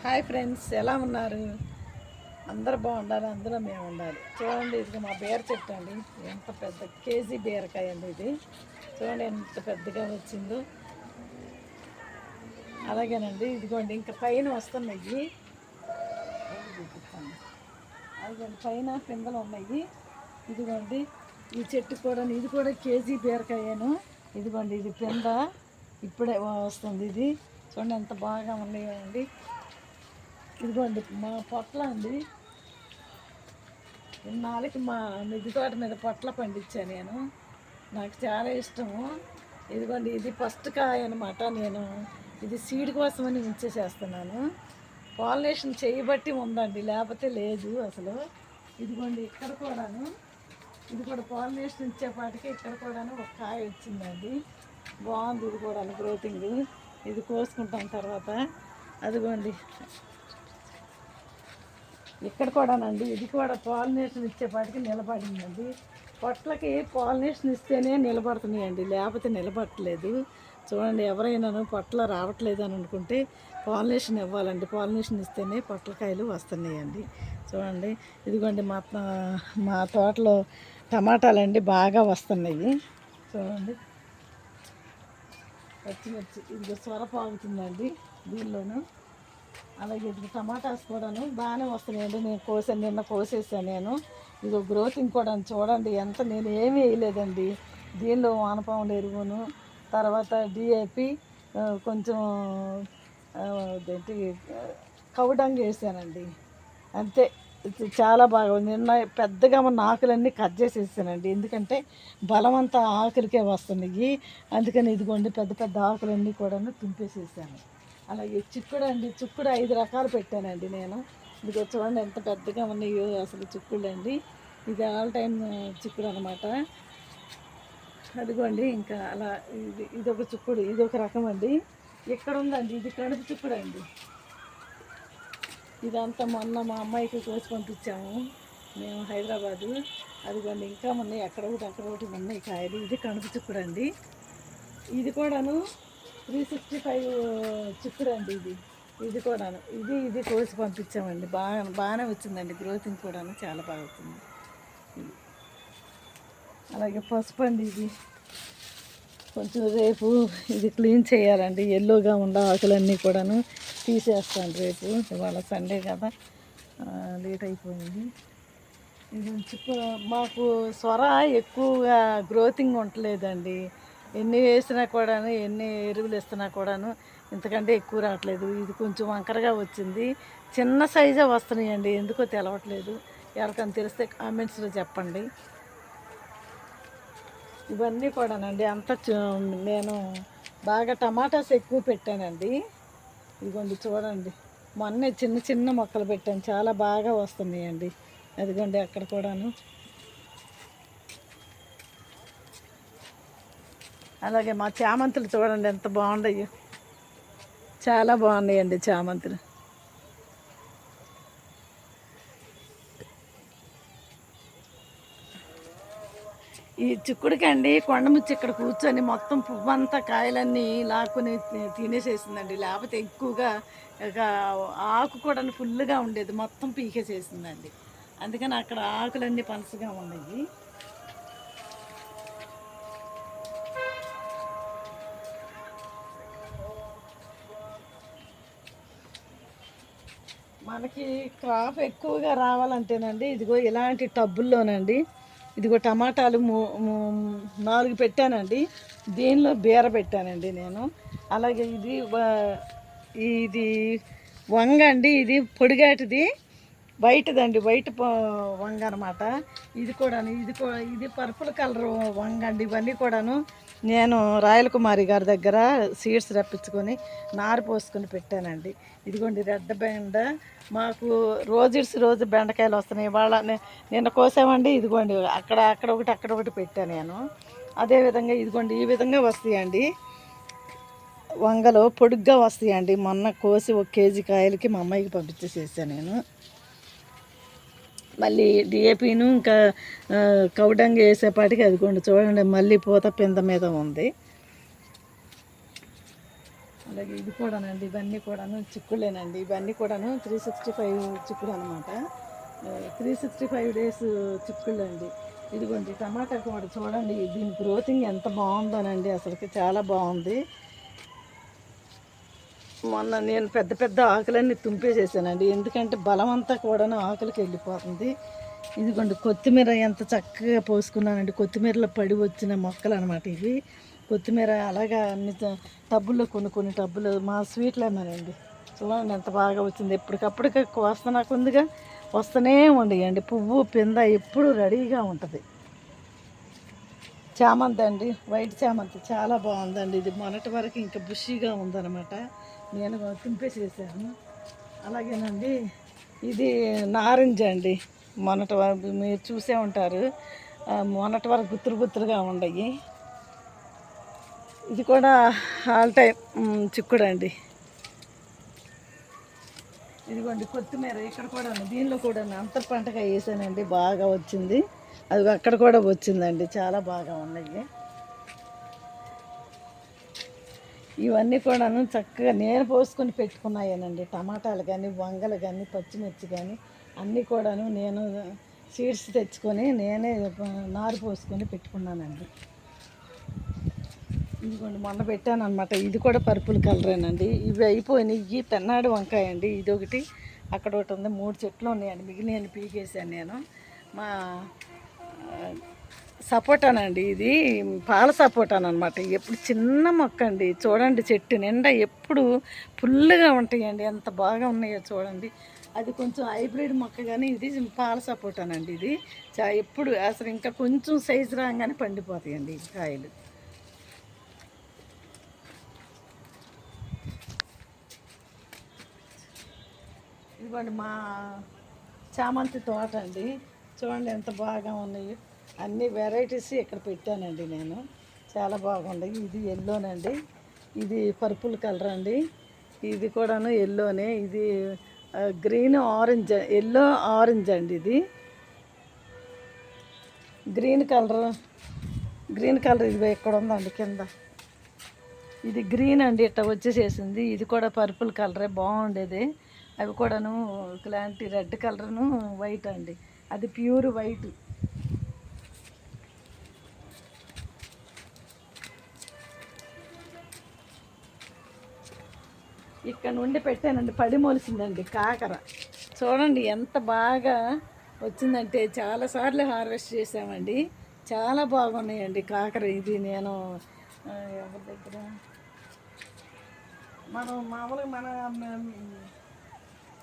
Hi friends, ఎలా ఉన్నారు? అందరూ బాగుండాలి, అందులో మేము ఉండాలి. చూడండి, ఇది మా బీర చెట్టు అండి. ఎంత పెద్ద కేజీ బీరకాయ అండి ఇది. చూడండి ఎంత పెద్దగా వచ్చిందో. అలాగేనండి, ఇదిగోండి ఇంకా పైన వస్తున్నాయి. చూపిస్తాను, అదిగోండి పైన పిందలు ఉన్నాయి. ఇదిగోండి ఈ చెట్టు కూడా, ఇది కూడా కేజీ బీరకాయను. ఇదిగోండి ఇది పింద ఇప్పుడే వస్తుంది. ఇది చూడండి ఎంత బాగా ఉన్నాయో అండి. ఇదిగోండి మా పొట్ల అండి. ఇన్నాళ్ళకి మా మిద్ది తోట మీద పొట్ల పండించాను నేను. నాకు చాలా ఇష్టము. ఇదిగోండి ఇది ఫస్ట్ కాయ అనమాట. నేను ఇది సీడ్ కోసమని ఉంచేసేస్తున్నాను. పాలినేషన్ చేయబట్టి ఉందండి, లేకపోతే లేదు అసలు. ఇదిగోండి ఇక్కడ కూడాను, ఇది కూడా పాలినేషన్ ఇచ్చేపాటికి ఇక్కడ కూడాను ఒక కాయ వచ్చిందండి. బాగుంది ఇది కూడా గ్రోతింగ్. ఇది కోసుకుంటాం తర్వాత. అదిగోండి ఇక్కడ కూడానండి, ఇది కూడా పాలినేషన్ ఇచ్చేపాటికి నిలబడిందండి. పొట్లకి పాలినేషన్ ఇస్తేనే నిలబడుతున్నాయండి, లేకపోతే నిలబడట్లేదు. చూడండి, ఎవరైనాను పొట్ల రావట్లేదు అని అనుకుంటే పాలినేషన్ ఇవ్వాలండి. పాలినేషన్ ఇస్తేనే పొట్లకాయలు వస్తున్నాయండి. చూడండి, ఇదిగోండి మా తోటలో టమాటాలండి బాగా వస్తున్నాయి. చూడండి, పచ్చిమిర్చి ఇది సొరపాగుతుందండి దీనిలోను. అలాగే ఇది టమాటాస్ కూడాను బాగానే వస్తున్నాయండి. నేను నిన్న కోసేసాను నేను. ఇది గ్రోతింగ్ కూడా చూడండి ఎంత. నేను ఏమీ వేయలేదండి దీనిలో. వానపాముల ఎరువును, తర్వాత డిఏపి, కొంచెం అదేంటి కౌడంగ్ వేసానండి, అంతే. చాలా బాగా నిన్న పెద్దగా మన ఆకులన్నీ కట్ చేసేసానండి, ఎందుకంటే బలమంతా ఆకులకే వస్తున్నాయి. అందుకని ఇదిగోండి పెద్ద పెద్ద ఆకులన్నీ కూడా తుంపేసేసాను. అలాగే చిక్కుడు అండి, చిక్కుడు 5 రకాలు పెట్టానండి నేను. ఇదిగో చూడండి ఎంత పెద్దగా ఉన్నాయో అసలు చిక్కుడు అండి. ఇది ఆల్ టైమ్ చిక్కుడు అనమాట. అదిగోండి ఇంకా అలా ఇదొక చిక్కుడు, ఇదొక రకం అండి. ఇక్కడ ఉందండి, ఇది కడుపు చిక్కుడు అండి. ఇదంతా మొన్న మా అమ్మాయికి కోసి పంపించాము మేము హైదరాబాదు. అదిగోండి ఇంకా ఉన్నాయి, అక్కడ ఒకటి ఉన్నాయి కాయలు. ఇది కడుపు చిక్కుడు అండి. ఇది కూడాను 365 చిక్కుడు అండి. ఇది కూడాను ఇది కోసి పంపించామండి. బాగానే వచ్చిందండి. గ్రోతింగ్ కూడాను చాలా బాగా వచ్చింది. అలాగే పసుపు అండి, ఇది కొంచెం రేపు ఇది క్లీన్ చేయాలండి. ఎల్లోగా ఉన్న ఆకులన్నీ కూడాను తీసేస్తాను రేపు. ఇవాళ సండే కదా, లేట్ అయిపోయింది. ఇది మాకు సొర ఎక్కువగా గ్రోతింగ్ ఉండలేదండి. ఎన్ని వేసినా కూడాను, ఎన్ని ఎరువులు ఇస్తున్నా కూడాను ఇంతకంటే ఎక్కువ రావట్లేదు. ఇది కొంచెం వంకరగా వచ్చింది. చిన్న సైజే వస్తున్నాయండి, ఎందుకో తెలవట్లేదు. ఎవరికైనా తెలిస్తే కామెంట్స్లో చెప్పండి. ఇవన్నీ కూడానండి నేను బాగా టమాటాస్ ఎక్కువ పెట్టానండి. ఇదిగోండి చూడండి, మొన్నే చిన్న చిన్న మొక్కలు పెట్టాను, చాలా బాగా వస్తున్నాయండి. అదిగోండి అక్కడ కూడాను. అలాగే మా చామంతులు చూడండి ఎంత బాగున్నాయి, చాలా బాగున్నాయండి చామంతులు. ఈ చిక్కుడికండి కొండముచ్చి ఇక్కడ కూర్చొని మొత్తం పువ్వంతా కాయలన్నీ లాక్కుని తినేసేసిందండి. లేకపోతే ఎక్కువగా ఆకు కూడా ఫుల్గా ఉండేది, మొత్తం పీకేసేసిందండి. అందుకని అక్కడ ఆకులన్నీ పనసగా ఉన్నాయి. మనకి క్రాప్ ఎక్కువగా రావాలంటేనండి, ఇదిగో ఇలాంటి టబ్బుల్లోనండి, ఇదిగో టమాటాలు 4 పెట్టానండి. దీనిలో బీర పెట్టానండి నేను. అలాగే ఇది వంగ అండి, ఇది పొడిగాటిది, వైట్దండి, వైట్ వంగ అనమాట. ఇది పర్పుల్ కలర్ వంగ అండి. ఇవన్నీ కూడాను నేను రాయల కుమారి గారి దగ్గర సీడ్స్ రప్పించుకొని నారు పోసుకొని పెట్టానండి. ఇదిగోండి రెడ్ బెండ, మాకు రోజు బెండకాయలు వస్తున్నాయి. ఇవాళ నిన్న కోసామండి. ఇదిగోండి అక్కడ ఒకటి పెట్టాను నేను. అదేవిధంగా ఇదిగోండి ఈ విధంగా వస్తాయండి వంగలు, పొడుగ్గా వస్తాయండి. మొన్న కోసి 1 కేజీ కాయలకి మా అమ్మాయికి పంపించేసేసాను నేను. మళ్ళీ డిఏపీను ఇంకా కౌడంగ్ వేసేపాటికి అదిగోండి చూడండి మళ్ళీ పూత పింద మీద ఉంది. అలాగే ఇది కూడానండి, ఇవన్నీ కూడాను చిక్కుళ్ళేనండి. ఇవన్నీ కూడాను 365 చిక్కుడు అనమాట. 365 డేస్ చిక్కుళ్ళు అండి. ఇదిగోండి టమాటా కూడా చూడండి, దీని గ్రోతింగ్ ఎంత బాగుందోనండి, అసలుకి చాలా బాగుంది. మొన్న నేను పెద్ద పెద్ద ఆకులన్నీ తుంపేసేసానండి, ఎందుకంటే బలం అంతా కూడాను ఆకులకి వెళ్ళిపోతుంది. ఇదిగోండి కొత్తిమీర ఎంత చక్కగా పోసుకున్నానండి. కొత్తిమీరలో పడి వచ్చిన మొక్కలు అనమాట ఇవి. కొత్తిమీర అలాగా అన్ని టబ్బుల్లో కొన్ని టబ్బులు మా స్వీట్ లెమన్ చూడండి ఎంత బాగా వచ్చింది. ఎప్పటికప్పటికి వస్తుందిగా, వస్తూనే ఉండేయండి. పువ్వు పింద ఎప్పుడు రెడీగా ఉంటుంది. చామంతి అండి, వైట్ చామంతి చాలా బాగుందండి. ఇది మొన్నటి వరకు ఇంకా బుషీగా ఉందన్నమాట, నేను తుంపేసేసాను. అలాగేనండి ఇది నారింజ అండి. మొన్నటి వరకు మీరు చూసే ఉంటారు, మొన్నటి వరకు గుత్తులుగా ఉండయి. ఇది కూడా ఆల్ టైం చిక్కుడు అండి. ఇదిగోండి కొత్తిమీర ఇక్కడ కూడా, దీనిలో కూడా అంతర్ పంటగా వేసానండి, బాగా వచ్చింది. అది అక్కడ కూడా వచ్చిందండి, చాలా బాగా ఉన్నాయి. ఇవన్నీ కూడాను చక్కగా నేను పోసుకొని పెట్టుకున్నాయేనండి. టమాటాలు కానీ, వంగలు కానీ, పచ్చిమిర్చి కానీ అన్నీ కూడాను నేను సీడ్స్ తెచ్చుకొని నేనే నారు పోసుకొని పెట్టుకున్నానండి. ఇదిగోండి మొన్న పెట్టాను అనమాట. ఇది కూడా పర్పుల్ కలరేనండి. ఇవి అయిపోయినాయి. పెన్నాడు వంకాయ అండి, ఇదొకటి అక్కడ ఒకటి ఉంది. 3 చెట్లు ఉన్నాయండి, మిగిలిన పీకేసాను నేను. మా సపోటానండి, ఇది పాల సపోటానమాట. ఎప్పుడు చిన్న మొక్క అండి, చూడండి చెట్టు నిండా ఎప్పుడు ఫుల్గా ఉంటాయండి, ఎంత బాగా ఉన్నాయో చూడండి. అది కొంచెం హైబ్రిడ్ మొక్క, కానీ ఇది పాల సపోటానండి. ఇది ఎప్పుడు అసలు ఇంకా కొంచెం సైజు రాగానే పండిపోతాయండి ఈ కాయలు. ఇదిగోండి మా చామంతి తోట అండి, చూడండి ఎంత బాగా ఉన్నాయి. అన్ని వెరైటీస్ ఇక్కడ పెట్టానండి నేను, చాలా బాగున్నాయి. ఇది ఎల్లోనండి, ఇది పర్పుల్ కలర్ అండి, ఇది కూడాను ఎల్లోనే. ఇది గ్రీన్ ఆరెంజ్, ఎల్లో ఆరెంజ్ అండి. ఇది గ్రీన్ కలర్ ఇది ఇక్కడ ఉందండి కింద. ఇది గ్రీన్ అండి, ఇట్లా వచ్చేసేసింది. ఇది కూడా పర్పుల్ కలరే, బాగుండేది. అవి కూడాను ఇలాంటి రెడ్ కలర్ను వైట్ అండి, అది ప్యూర్ వైట్. ఇక్కడ నుండి పెట్టానండి, పడి మొలిసిందండి కాకర. చూడండి ఎంత బాగా వచ్చిందంటే, చాలాసార్లు హార్వెస్ట్ చేసామండి, చాలా బాగున్నాయండి కాకర. ఇది నేను ఎవరి దగ్గర, మనం మామూలుగా మన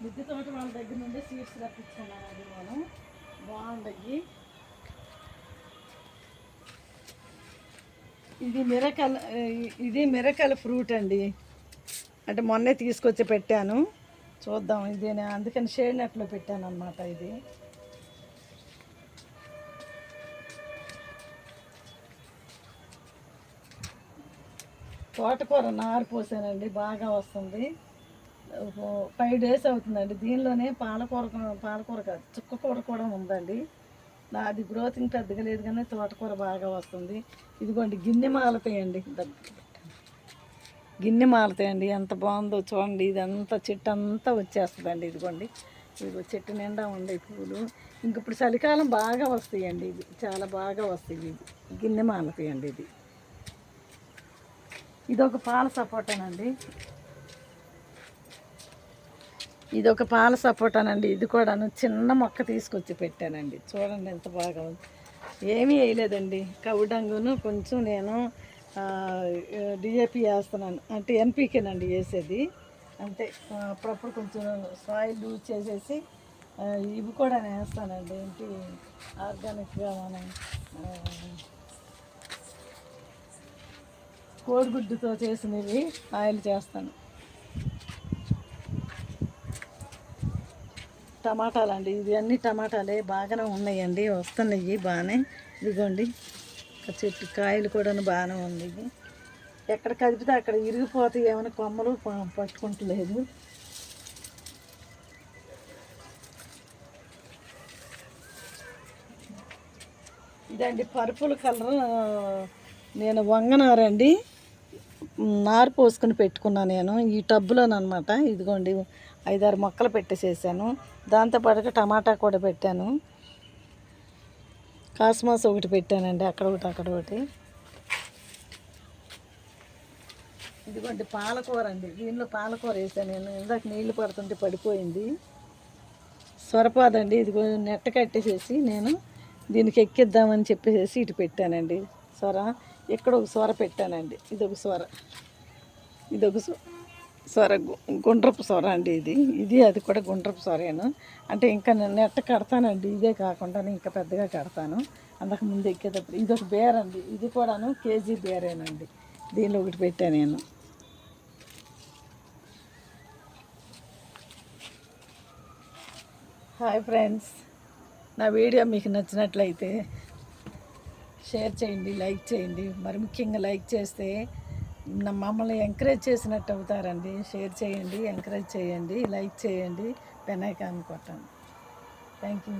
మిద్దె తోట వాళ్ళ దగ్గర నుండి సీడ్స్ రప్పించుకున్నానండి నేను, బాగుండయి. ఇది మిరకల్ ఫ్రూట్ అండి, అంటే మొన్నే తీసుకొచ్చి పెట్టాను, చూద్దాం. ఇది అందుకని షేడ్ నెట్లో పెట్టాను అనమాట. ఇది తోటకూర నారు పోసానండి, బాగా వస్తుంది. 5 days అవుతుందండి. దీనిలోనే పాలకూర కాదు, చుక్కకూర కూడా ఉందండి. అది గ్రోతింగ్ పెద్దగా లేదు, కానీ తోటకూర బాగా వస్తుంది. ఇదిగోండి గిన్నె మాలతాయండి, గిన్నె మాలతాయండి, ఎంత బాగుందో చూడండి. ఇదంతా చెట్టు అంతా వచ్చేస్తుందండి. ఇదిగోండి, ఇదిగో చెట్టు నిండా ఉండే పూలు. ఇంక ఇప్పుడు చలికాలం బాగా వస్తాయండి, ఇది చాలా బాగా వస్తాయి. ఇది గిన్నె మాలతాయండి. ఇదొక పాల సపోటానండి, ఇదొక పాల సపోటానండి. ఇది కూడాను చిన్న మొక్క తీసుకొచ్చి పెట్టానండి, చూడండి ఎంత బాగా ఉంది. ఏమీ వేయలేదండి, కౌడంగును కొంచెం నేను డిఏపి వేస్తున్నాను, అంటే ఎన్పికేనండి వేసేది అంతే. అప్పుడప్పుడు కొంచెం సాయిల్ లూజ్ చేసేసి ఇవి కూడా వేస్తానండి, ఏంటి ఆర్గానిక్గా మనం కోడిగుడ్డుతో చేసినవి ఆయిల్ చేస్తాను. టమాటాలండి, ఇది అన్ని టమాటాలే, బాగానే ఉన్నాయండి, వస్తున్నాయి బాగానే. ఇదిగోండి చెట్టు కాయలు కూడా బాగానే ఉన్నాయి. ఎక్కడ కదిపితే అక్కడ ఇరిగిపోతాయి, ఏమైనా కొమ్మలు పట్టుకుంటలేదు. ఇదండి పర్పుల్ కలర్, నేను వంగనారండి, నారు పోసుకుని పెట్టుకున్నా నేను ఈ టబ్బులోనమాట. ఇదిగోండి 5-6 మొక్కలు పెట్టేసేసాను. దాంతోపాటుగా టమాటా కూడా పెట్టాను. కాస్మాస్ ఒకటి పెట్టానండి, అక్కడ ఒకటి. ఇదిగోండి పాలకూర అండి, దీనిలో పాలకూర వేసాను నేను. ఇందాక నీళ్లు పడుతుంటే పడిపోయింది. సొరపాదండి, ఇదిగో నెట్ట కట్టేసేసి నేను దీనికి ఎక్కిద్దామని చెప్పేసి ఇటు పెట్టానండి సొర. ఇక్కడ ఒక సొర పెట్టానండి, ఇదొక సొర గుండ్రపు సొర అండి. ఇది అది కూడా గుండ్రపు సొరేను. అంటే ఇంకా నేను నెట్ట కడతానండి, ఇదే కాకుండా ఇంకా పెద్దగా కడతాను. అంతకు ముందు ఎక్కేటప్పుడు ఇదొక బేరండి, ఇది కూడాను కేజీ బేరేనండి. దీనిలో ఒకటి పెట్టాను నేను. హాయ్ ఫ్రెండ్స్, నా వీడియో మీకు నచ్చినట్లయితే షేర్ చేయండి, లైక్ చేయండి. మరి ముఖ్యంగా లైక్ చేస్తే మమ్మల్ని ఎంకరేజ్ చేసినట్టు అవుతారండి. షేర్ చేయండి, ఎంకరేజ్ చేయండి, లైక్ చేయండి, బెల్ ఐకాన్ కొట్టండి. Thank you.